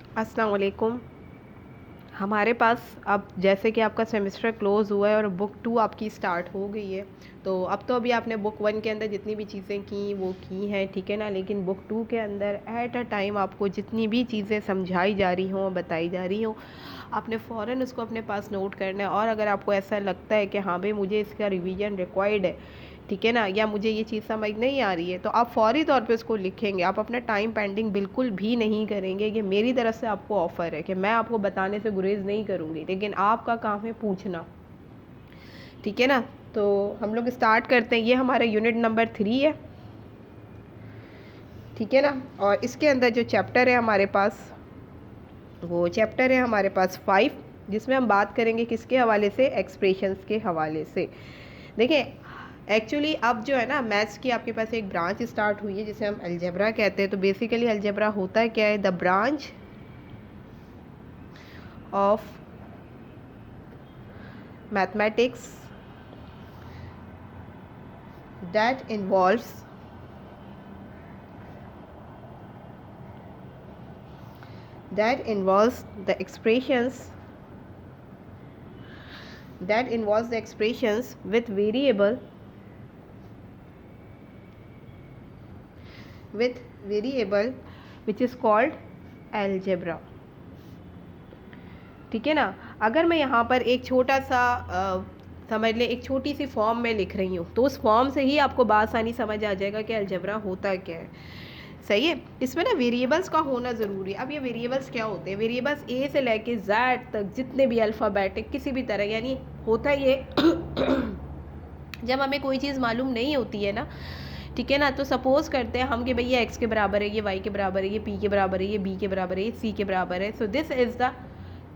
अस्सलाम वालेकुम। हमारे पास अब जैसे कि आपका सेमेस्टर क्लोज़ हुआ है और बुक 2 आपकी स्टार्ट हो गई है। तो अब तो अभी आपने बुक 1 के अंदर जितनी भी चीज़ें की वो की हैं, ठीक है ना? लेकिन बुक 2 के अंदर एट अ टाइम आपको जितनी भी चीज़ें समझाई जा रही हों, बताई जा रही हों, आपने फ़ौरन उसको अपने पास नोट करना है। और अगर आपको ऐसा लगता है कि हाँ भाई मुझे इसका रिवीजन रिक्वायर्ड है, ठीक है ना, या मुझे ये चीज़ समझ नहीं आ रही है, तो आप फ़ौरी तौर पे उसको लिखेंगे। आप अपना टाइम पेंडिंग बिल्कुल भी नहीं करेंगे। ये मेरी तरफ से आपको ऑफ़र है कि मैं आपको बताने से गुरेज़ नहीं करूँगी, लेकिन आपका काम है पूछना, ठीक है ना? तो हम लोग स्टार्ट करते हैं। ये हमारा यूनिट नंबर 3 है, ठीक है ना? और इसके अंदर जो चैप्टर है हमारे पास, वो चैप्टर है हमारे पास 5, जिसमें हम बात करेंगे किसके हवाले से? एक्सप्रेशंस के हवाले से। देखिए, एक्चुअली अब जो है ना, मैथ्स की आपके पास एक ब्रांच स्टार्ट हुई है जिसे हम अलजेब्रा कहते हैं। तो बेसिकली अलजेब्रा होता है क्या है? The branch of mathematics that involves the expressions with variable which is called algebra, ठीक है ना? अगर मैं यहाँ पर एक छोटा सा समझ लें, एक छोटी सी फॉर्म में लिख रही हूँ, तो उस फॉर्म से ही आपको बासानी समझ आ जाएगा कि अलजेब्रा होता क्या है। सही है। इसमें ना वेरिएबल्स का होना ज़रूरी है। अब ये वेरिएबल्स क्या होते हैं? वेरिएबल्स ए से लेके जेड तक जितने भी अल्फ़ाबेटिक किसी भी तरह, यानी होता ये जब हमें कोई चीज़ मालूम नहीं होती है ना, ठीक है ना, तो सपोज़ करते हैं हम कि भाई ये एक्स के बराबर है, ये वाई के बराबर है, ये पी के बराबर है, ये बी के बराबर है, ये सी के बराबर है। सो दिस इज़ द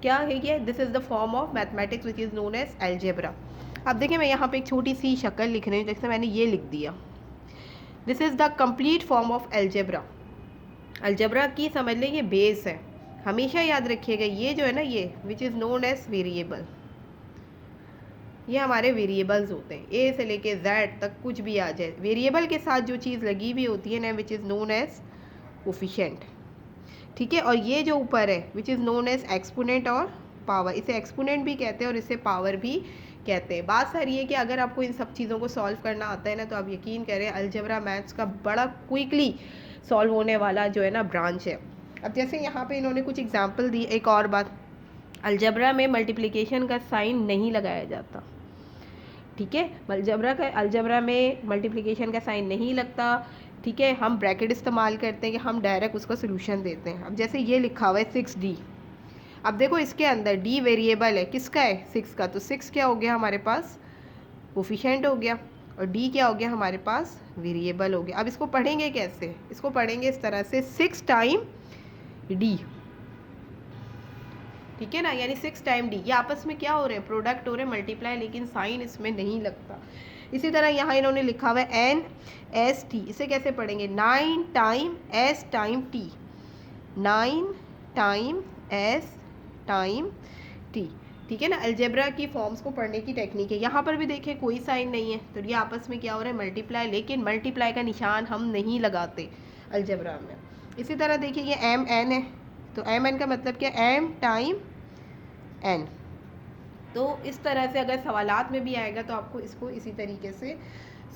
क्या है ये? This is the form of mathematics which is known as algebra. अब देखिए, मैं यहाँ पे एक छोटी सी शक्ल लिख रही हूँ, जैसे मैंने ये लिख दिया, this is the complete form of algebra. Algebra की समझ लें ये बेस है। हमेशा याद रखिएगा, ये जो है ना, ये which is known as variable, ये हमारे वेरिएबल्स होते हैं। ए से लेके जेड तक कुछ भी आ जाए, वेरिएबल के साथ जो चीज़ लगी हुई होती है ना, which is known as coefficient, ठीक है। और ये जो ऊपर है which is known as exponent और पावर, इसे एक्सपोनेंट भी कहते हैं और इसे पावर भी कहते हैं। बात सारी है कि अगर आपको इन सब चीज़ों को सॉल्व करना आता है ना, तो आप यकीन करें अलजेब्रा मैथ्स का बड़ा क्विकली सॉल्व होने वाला जो है ना ब्रांच है। अब जैसे यहाँ पे इन्होंने कुछ एग्जांपल दी। एक और बात, अलजेब्रा में मल्टीप्लिकेशन का साइन नहीं लगाया जाता, ठीक है। अलजेब्रा में मल्टीप्लिकेशन का साइन नहीं लगता, ठीक है। हम ब्रैकेट इस्तेमाल करते हैं कि हम डायरेक्ट उसका सोल्यूशन देते हैं। अब जैसे ये लिखा हुआ है 6D, अब देखो इसके अंदर डी वेरिएबल है, किसका है? 6 का। तो 6 क्या हो गया हमारे पास? कोफिशिएंट हो गया। और डी क्या हो गया हमारे पास? वेरिएबल हो गया। अब इसको पढ़ेंगे कैसे? इसको पढ़ेंगे इस तरह से, 6 टाइम डी, ठीक है ना, यानी 6 टाइम डी। ये आपस में क्या हो रहे हैं? प्रोडक्ट हो रहे हैं, मल्टीप्लाई, लेकिन साइन इसमें नहीं लगता। इसी तरह यहाँ इन्होंने लिखा हुआ है एन एस टी, इसे कैसे पढ़ेंगे? 9 time S time T, 9 time S time T, ठीक है ना। अलजेब्रा की फॉर्म्स को पढ़ने की टेक्निक है। यहाँ पर भी देखें कोई साइन नहीं है, तो ये आपस में क्या हो रहा है? मल्टीप्लाई, लेकिन मल्टीप्लाई का निशान हम नहीं लगाते अलजेब्रा में। इसी तरह देखिए ये एम एन है, तो एम एन का मतलब क्या? M time n. तो इस तरह से अगर सवालात में भी आएगा तो आपको इसको इसी तरीके से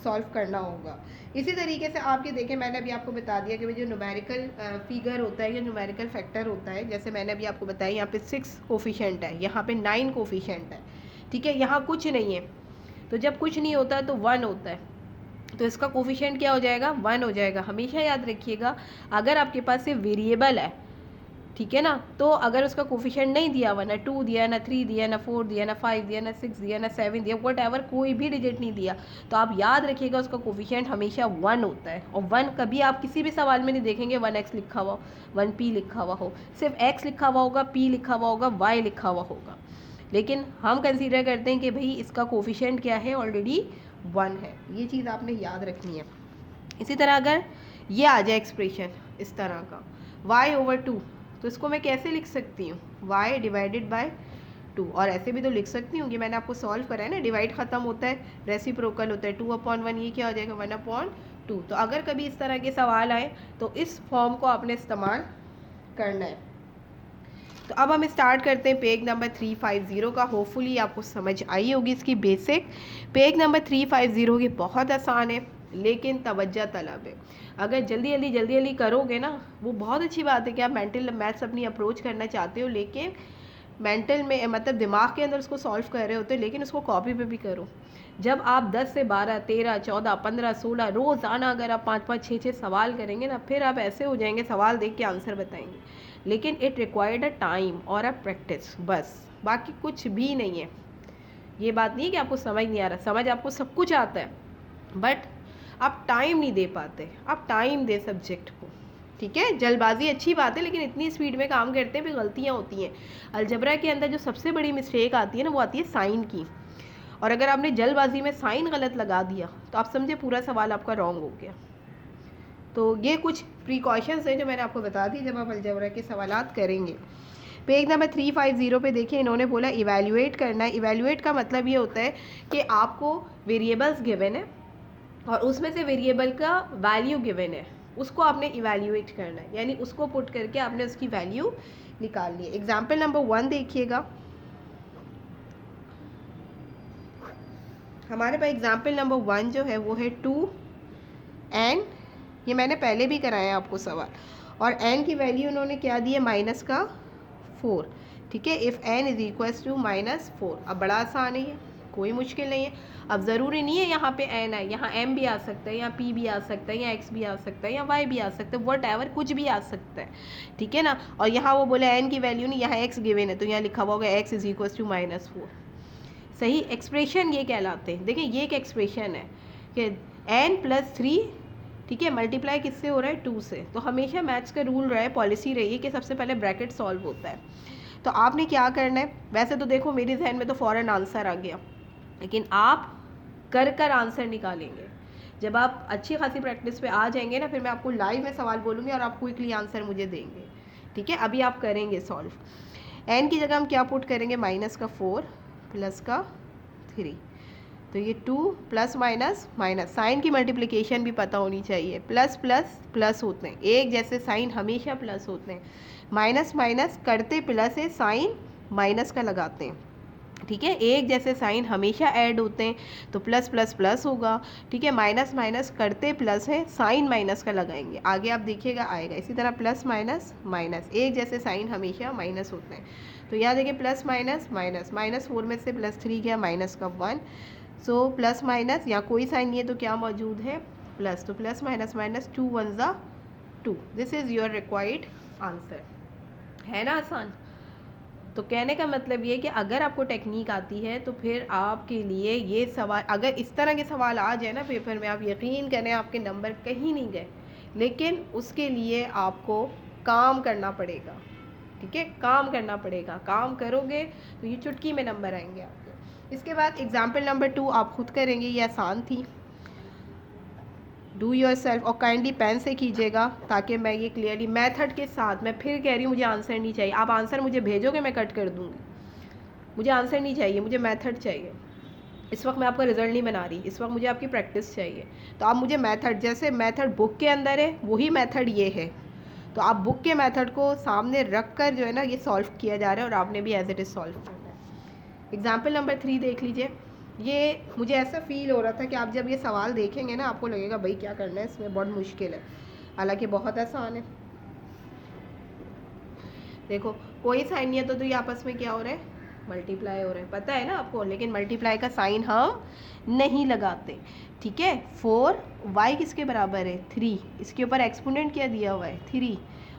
सॉल्व करना होगा। इसी तरीके से आपके देखें, मैंने अभी आपको बता दिया कि जो न्यूमेरिकल फिगर होता है या न्यूमेरिकल फैक्टर होता है, जैसे मैंने अभी आपको बताया, यहाँ पे 6 कोफिशिएंट है, यहाँ पे 9 कोफिशिएंट है, ठीक है। यहाँ कुछ नहीं है, तो जब कुछ नहीं होता तो 1 होता है, तो इसका कोफिशिएंट क्या हो जाएगा? 1 हो जाएगा। हमेशा याद रखिएगा, अगर आपके पास ये वेरिएबल है, ठीक है ना, तो अगर उसका कोफिशिएंट नहीं दिया हुआ, ना 2 दिया, ना 3 दिया, ना 4 दिया, ना 5 दिया, ना 6 दिया, ना 7 दिया, वट एवर कोई भी डिजिट नहीं दिया, तो आप याद रखिएगा उसका कोफिशिएंट हमेशा 1 होता है। और 1 कभी आप किसी भी सवाल में नहीं देखेंगे 1x लिखा हुआ, 1p लिखा हुआ हो। सिर्फ x लिखा हुआ होगा, p लिखा हुआ होगा, y लिखा हुआ होगा, लेकिन हम कंसीडर करते हैं कि भाई इसका कोफिशिएंट क्या है? ऑलरेडी 1 है। ये चीज़ आपने याद रखनी है। इसी तरह अगर ये आ जाए एक्सप्रेशन इस तरह का, y/2, तो इसको मैं कैसे लिख सकती हूँ? y divided by 2। और ऐसे भी तो लिख सकती हूँ कि मैंने आपको सॉल्व करा है ना, डिवाइड ख़त्म होता है, रेसिप्रोकल होता है, 2/1, ये क्या हो जाएगा? 1/2। तो अगर कभी इस तरह के सवाल आए तो इस फॉर्म को आपने इस्तेमाल करना है, तो अब हम स्टार्ट करते हैं पेज नंबर 350 का। होपफुली आपको समझ आई होगी इसकी बेसिक। पेज नंबर 350 की बहुत आसान है लेकिन तवज्जो तलब है। अगर जल्दी जल्दी करोगे ना, वो बहुत अच्छी बात है कि आप मेंटल मैथ्स अपनी अप्रोच करना चाहते हो, लेकिन मेंटल में मतलब दिमाग के अंदर उसको सॉल्व कर रहे होते हो, लेकिन उसको कॉपी पे भी करो। जब आप 10 से 12, 13, 14, 15, 16 रोज़ाना अगर आप 5-5, 6-6 सवाल करेंगे ना, फिर आप ऐसे हो जाएंगे सवाल देख के आंसर बताएंगे। लेकिन इट रिक्वायर्ड अ टाइम और अ प्रैक्टिस, बस, बाकी कुछ भी नहीं है। ये बात नहीं है कि आपको समझ नहीं आ रहा, समझ आपको सब कुछ आता है, बट आप टाइम नहीं दे पाते। आप टाइम दे सब्जेक्ट को, ठीक है। जल्दबाजी अच्छी बात है, लेकिन इतनी स्पीड में काम करते हैं फिर गलतियाँ होती हैं। अलजबरा के अंदर जो सबसे बड़ी मिस्टेक आती है ना, वो आती है साइन की। और अगर आपने जल्दबाजी में साइन गलत लगा दिया तो आप समझे पूरा सवाल आपका रॉन्ग हो गया। तो ये कुछ प्रिकॉशंस हैं जो मैंने आपको बता दी जब आप अलजबरा के सवालात करेंगे। पेज नंबर 350 पे देखिए, इन्होंने बोला इवैल्यूएट करना है। इवैल्यूएट का मतलब ये होता है कि आपको वेरिएबल्स गिवन है और उसमें से वेरिएबल का वैल्यू गिवन है, उसको आपने इवैल्यूएट करना है, यानी उसको पुट करके आपने उसकी वैल्यू निकालनी है। एग्जाम्पल नंबर 1 देखिएगा। हमारे पास एग्जाम्पल नंबर 1 जो है वो है 2n, ये मैंने पहले भी कराया आपको सवाल, और n की वैल्यू उन्होंने क्या दी है, -4, ठीक है। If n is equals to -4। अब बड़ा आसान है ये, कोई मुश्किल नहीं है। अब ज़रूरी नहीं है यहाँ पे n है, यहाँ m भी आ सकता है, यहाँ p भी आ सकता है, यहाँ x भी आ सकता है, यहाँ y भी आ सकता है, वट कुछ भी आ सकता है, ठीक है ना। और यहाँ वो बोले n की वैल्यू नहीं, यहाँ x गिवन है, तो यहाँ लिखा हुआ होगा x इज इक्वल्स टू -4। सही एक्सप्रेशन ये कहलाते हैं। देखिए ये एक एक्सप्रेशन है कि n+3, ठीक है, मल्टीप्लाई किससे हो रहा है, 2 से। तो हमेशा मैथ्स का रूल रहा है, पॉलिसी रही है कि सबसे पहले ब्रैकेट सॉल्व होता है। तो आपने क्या करना है, वैसे तो देखो मेरे जहन में तो फ़ौरन आंसर आ गया, लेकिन आप कर आंसर निकालेंगे। जब आप अच्छी खासी प्रैक्टिस पे आ जाएंगे ना, फिर मैं आपको लाइव में सवाल बोलूँगी और आप क्विकली आंसर मुझे देंगे, ठीक है। अभी आप करेंगे सॉल्व। n की जगह हम क्या पुट करेंगे, -4 +3। तो ये 2 प्लस माइनस माइनस, साइन की मल्टीप्लिकेशन भी पता होनी चाहिए। प्लस प्लस प्लस होते हैं, एक जैसे साइन हमेशा प्लस होते हैं। माइनस माइनस करते प्लस है, साइन माइनस का लगाते हैं, ठीक है। एक जैसे साइन हमेशा ऐड होते हैं, तो प्लस प्लस प्लस होगा, ठीक है। माइनस माइनस करते प्लस है, साइन माइनस का लगाएंगे, आगे आप देखिएगा आएगा। इसी तरह प्लस माइनस माइनस, एक जैसे साइन हमेशा माइनस होते हैं। तो यहाँ देखिए प्लस माइनस माइनस, -4 में से +3 गया, -1, सो प्लस माइनस, यहाँ कोई साइन नहीं है तो क्या मौजूद है, प्लस। तो प्लस माइनस माइनस, 2 1 ज़ा 2। This is your required answer. है ना आसान। तो कहने का मतलब ये कि अगर आपको टेक्निक आती है तो फिर आपके लिए ये सवाल, अगर इस तरह के सवाल आ जाए ना पेपर में, आप यकीन करें आपके नंबर कहीं नहीं गए, लेकिन उसके लिए आपको काम करना पड़ेगा, ठीक है। काम करना पड़ेगा, काम करोगे तो ये चुटकी में नंबर आएंगे आपके। इसके बाद एग्जाम्पल नंबर 2 आप खुद करेंगे, ये आसान थी। डू योर सेल्फ, और काइंडली पेन से कीजिएगा ताकि मैं ये क्लियरली मेथड के साथ, मैं फिर कह रही हूँ मुझे आंसर नहीं चाहिए। आप आंसर मुझे भेजोगे मैं कट कर दूँगी, मुझे आंसर नहीं चाहिए, मुझे मेथड चाहिए। इस वक्त मैं आपका रिजल्ट नहीं बना रही, इस वक्त मुझे आपकी प्रैक्टिस चाहिए। तो आप मुझे मेथड, जैसे मेथड बुक के अंदर है वही मेथड ये है, तो आप बुक के मेथड को सामने रख कर जो है ना ये सॉल्व किया जा रहा है और आपने भी एज इट इज़ सॉल्व करना है। एग्जाम्पल नंबर 3 देख लीजिए। ये मुझे ऐसा फील हो रहा था कि आप जब ये सवाल देखेंगे ना आपको लगेगा भाई क्या करना है इसमें, बहुत मुश्किल है, हालांकि बहुत आसान है। देखो कोई साइन नहीं है तो ये आपस में क्या हो रहा है, मल्टीप्लाई हो रहा है, पता है ना आपको, लेकिन मल्टीप्लाई का साइन हम नहीं लगाते, ठीक है। 4 y किसके बराबर है, 3, इसके ऊपर एक्सपोनेंट क्या दिया हुआ है, 3,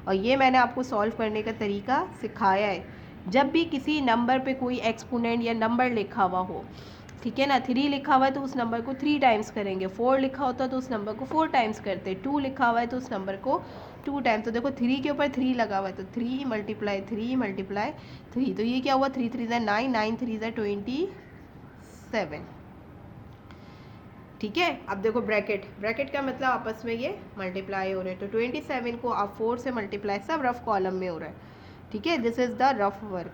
और ये मैंने आपको सॉल्व करने का तरीका सिखाया है। जब भी किसी नंबर पे कोई एक्सपोनेंट या नंबर लिखा हुआ हो, ठीक है ना, 3 लिखा हुआ है तो उस नंबर को 3 टाइम्स करेंगे, 4 लिखा होता है तो उस नंबर को 4 टाइम्स करते, 2 लिखा हुआ है तो उस नंबर को 2 टाइम्स। तो देखो 3 के ऊपर 3 लगा हुआ है तो 3 × 3 × 3, तो ये क्या हुआ, 3 3 ज़ा 9, 9 3 ज़ा 27, ठीक है। अब देखो ब्रैकेट, ब्रैकेट का मतलब आपस में ये मल्टीप्लाई हो रहे हैं, तो 27 को आप 4 से मल्टीप्लाई, सब रफ कॉलम में हो रहा है, ठीक है। This is the rough work.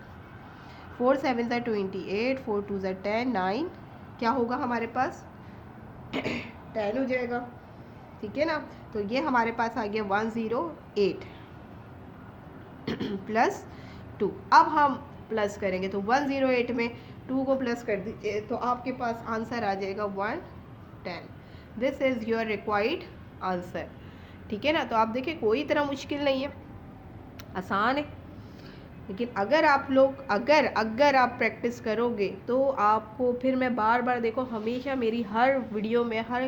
4 7 ज़ा 28, 4 2 ज़ा 10, 9, क्या होगा हमारे पास 10 हो जाएगा, ठीक है ना। तो ये हमारे पास आ गया 108 प्लस 2। अब हम प्लस करेंगे तो 108 में 2 को प्लस कर दीजिए तो आपके पास आंसर आ जाएगा 110। This is your required answer. ठीक है ना। तो आप देखिए कोई इतना मुश्किल नहीं है, आसान है। लेकिन अगर आप लोग अगर आप प्रैक्टिस करोगे तो आपको, फिर मैं बार बार देखो हमेशा मेरी हर वीडियो में, हर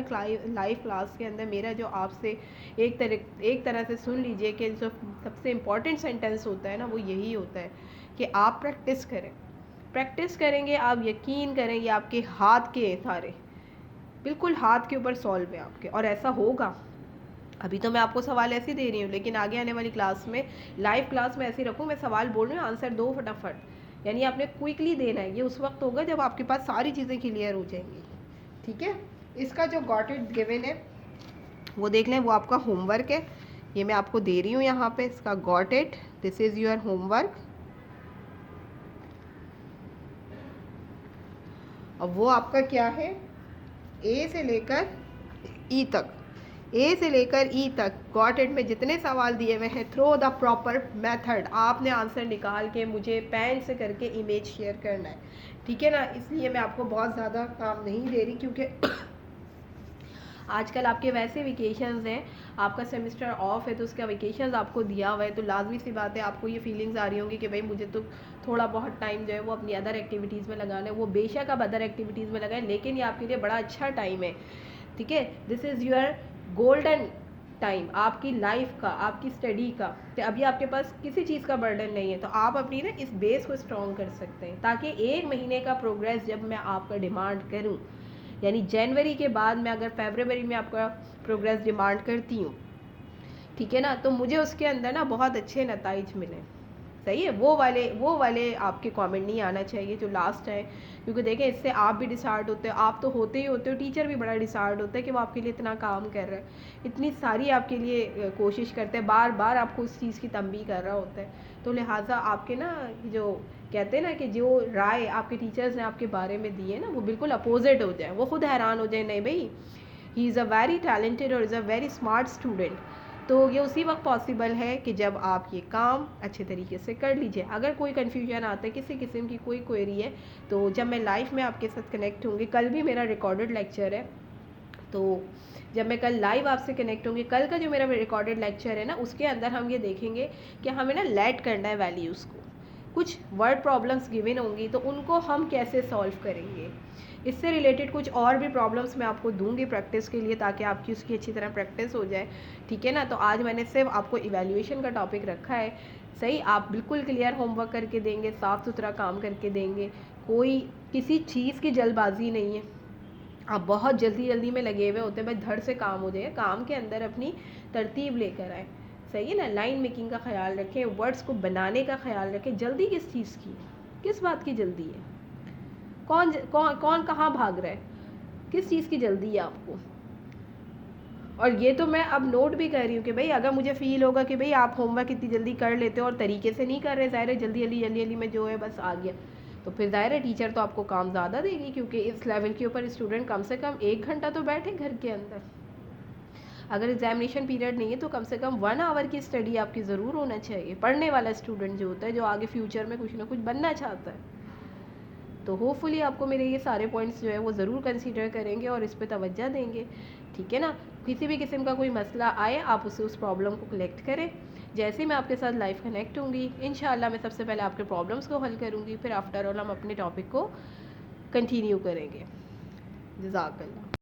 लाइव क्लास के अंदर मेरा जो आपसे एक तरह से सुन लीजिए कि जो सबसे इम्पॉर्टेंट सेंटेंस होता है ना वो यही होता है कि आप प्रैक्टिस करें। प्रैक्टिस करेंगे आप, यकीन करेंगे आपके हाथ के सारे बिल्कुल हाथ के ऊपर सॉल्व है आपके, और ऐसा होगा। अभी तो मैं आपको सवाल ऐसे दे रही हूँ, लेकिन आगे आने वाली क्लास में, लाइव क्लास में ऐसे रखूँ, मैं सवाल बोल रही हूँ, आंसर दो फटाफट, यानी आपने क्विकली देना है। ये उस वक्त होगा जब आपके पास सारी चीज़ें क्लियर हो जाएंगी। ठीक है। इसका जो गॉट इट गिवन है वो देख लें, वो आपका होमवर्क है। ये मैं आपको दे रही हूँ यहाँ पे, इसका got it, this is your homework. अब वो आपका क्या है, ए से लेकर ई तक, ए से लेकर ई तक गॉट इट में जितने सवाल दिए हुए हैं, थ्रो द प्रॉपर मेथड, आपने आंसर निकाल के मुझे पेन से करके इमेज शेयर करना है। ठीक है ना। इसलिए मैं आपको बहुत ज़्यादा काम नहीं दे रही, क्योंकि आजकल आपके वैसे वेकेशंस हैं, आपका सेमेस्टर ऑफ है तो उसका वेकेशंस आपको दिया हुआ है, तो लाजमी सी बात है आपको ये फीलिंग्स आ रही होंगी कि भाई मुझे तो थोड़ा बहुत टाइम जो है वो अपनी अदर एक्टिविटीज़ में लगाना है। वो बेशक आप अदर एक्टिविटीज़ में लगाएं, लेकिन ये आपके लिए बड़ा अच्छा टाइम है। ठीक है। This is your golden time आपकी लाइफ का, आपकी स्टडी का। तो अभी आपके पास किसी चीज़ का बर्डन नहीं है, तो आप अपनी ना इस बेस को स्ट्रॉन्ग कर सकते हैं, ताकि एक महीने का प्रोग्रेस जब मैं आपका डिमांड करूं, यानी जनवरी के बाद मैं अगर फरवरी में आपका प्रोग्रेस डिमांड करती हूँ, ठीक है ना, तो मुझे उसके अंदर ना बहुत अच्छे नताइज मिले। सही है। वो वाले आपके कमेंट नहीं आना चाहिए जो लास्ट है, क्योंकि देखें इससे आप भी डिसहार्ट होते हो, आप तो होते ही होते हो, टीचर भी बड़ा डिसहार्ट होता है कि वो आपके लिए इतना काम कर रहा है, इतनी सारी आपके लिए कोशिश करते हैं, बार बार आपको उस चीज़ की तंबीह कर रहा होता है। तो लिहाजा आपके ना जो कहते हैं ना कि जो राय आपके टीचर्स ने आपके बारे में दी है ना, वो बिल्कुल अपोजिट हो जाए, वो खुद हैरान हो जाए, नहीं भाई he is a very talented और is a very smart student. तो ये उसी वक्त पॉसिबल है कि जब आप ये काम अच्छे तरीके से कर लीजिए। अगर कोई कन्फ्यूजन आता है, किसी किस्म की कोई क्वेरी है, तो जब मैं लाइव में आपके साथ कनेक्ट होंगी, कल भी मेरा रिकॉर्डेड लेक्चर है, तो जब मैं कल लाइव आपसे कनेक्ट होंगी, कल का जो मेरा रिकॉर्डेड लेक्चर है ना, उसके अंदर हम ये देखेंगे कि हमें ना लेट करना है वैल्यूज़ को। कुछ वर्ड प्रॉब्लम्स गिवन होंगी तो उनको हम कैसे सॉल्व करेंगे, इससे रिलेटेड कुछ और भी प्रॉब्लम्स मैं आपको दूंगी प्रैक्टिस के लिए, ताकि आपकी उसकी अच्छी तरह प्रैक्टिस हो जाए। ठीक है ना। तो आज मैंने सिर्फ आपको इवैल्यूएशन का टॉपिक रखा है। सही, आप बिल्कुल क्लियर होमवर्क करके देंगे, साफ़ सुथरा काम करके देंगे, कोई किसी चीज़ की जल्दबाजी नहीं है। आप बहुत जल्दी में लगे हुए होते हैं, भाई धड़ से काम हो जाए, काम के अंदर अपनी तरतीब लेकर आए। सही है ना। लाइन मेकिंग का ख्याल रखें, वर्ड्स को बनाने का ख्याल रखें। जल्दी किस चीज़ की, किस बात की जल्दी है, कौन कहाँ भाग रहा है, किस चीज़ की जल्दी है आपको। और ये तो मैं अब नोट भी कर रही हूँ कि भाई अगर मुझे फील होगा कि भाई आप होमवर्क इतनी जल्दी कर लेते हो और तरीके से नहीं कर रहे, ज़ाहिर है जल्दी में जो है बस आ गया, तो फिर ज़ाहिर है टीचर तो आपको काम ज़्यादा देगी, क्योंकि इस लेवल के ऊपर स्टूडेंट कम से कम 1 घंटा तो बैठे घर के अंदर। अगर एग्जामिनेशन पीरियड नहीं है तो कम से कम 1 आवर की स्टडी आपकी ज़रूर होना चाहिए। पढ़ने वाला स्टूडेंट जो होता है, जो आगे फ्यूचर में कुछ ना कुछ बनना चाहता है, तो होपफुली आपको मेरे ये सारे पॉइंट्स जो है वो ज़रूर कंसीडर करेंगे और इस पर तवज्जो देंगे। ठीक है ना। किसी भी किस्म का कोई मसला आए, आप उस प्रॉब्लम को कलेक्ट करें। जैसे मैं आपके साथ लाइव कनेक्ट होंगी, इंशाल्लाह मैं सबसे पहले आपके प्रॉब्लम्स को हल करूँगी, फिर आफ्टर ऑल हम अपने टॉपिक को कंटिन्यू करेंगे। जज़ाकल्लाह।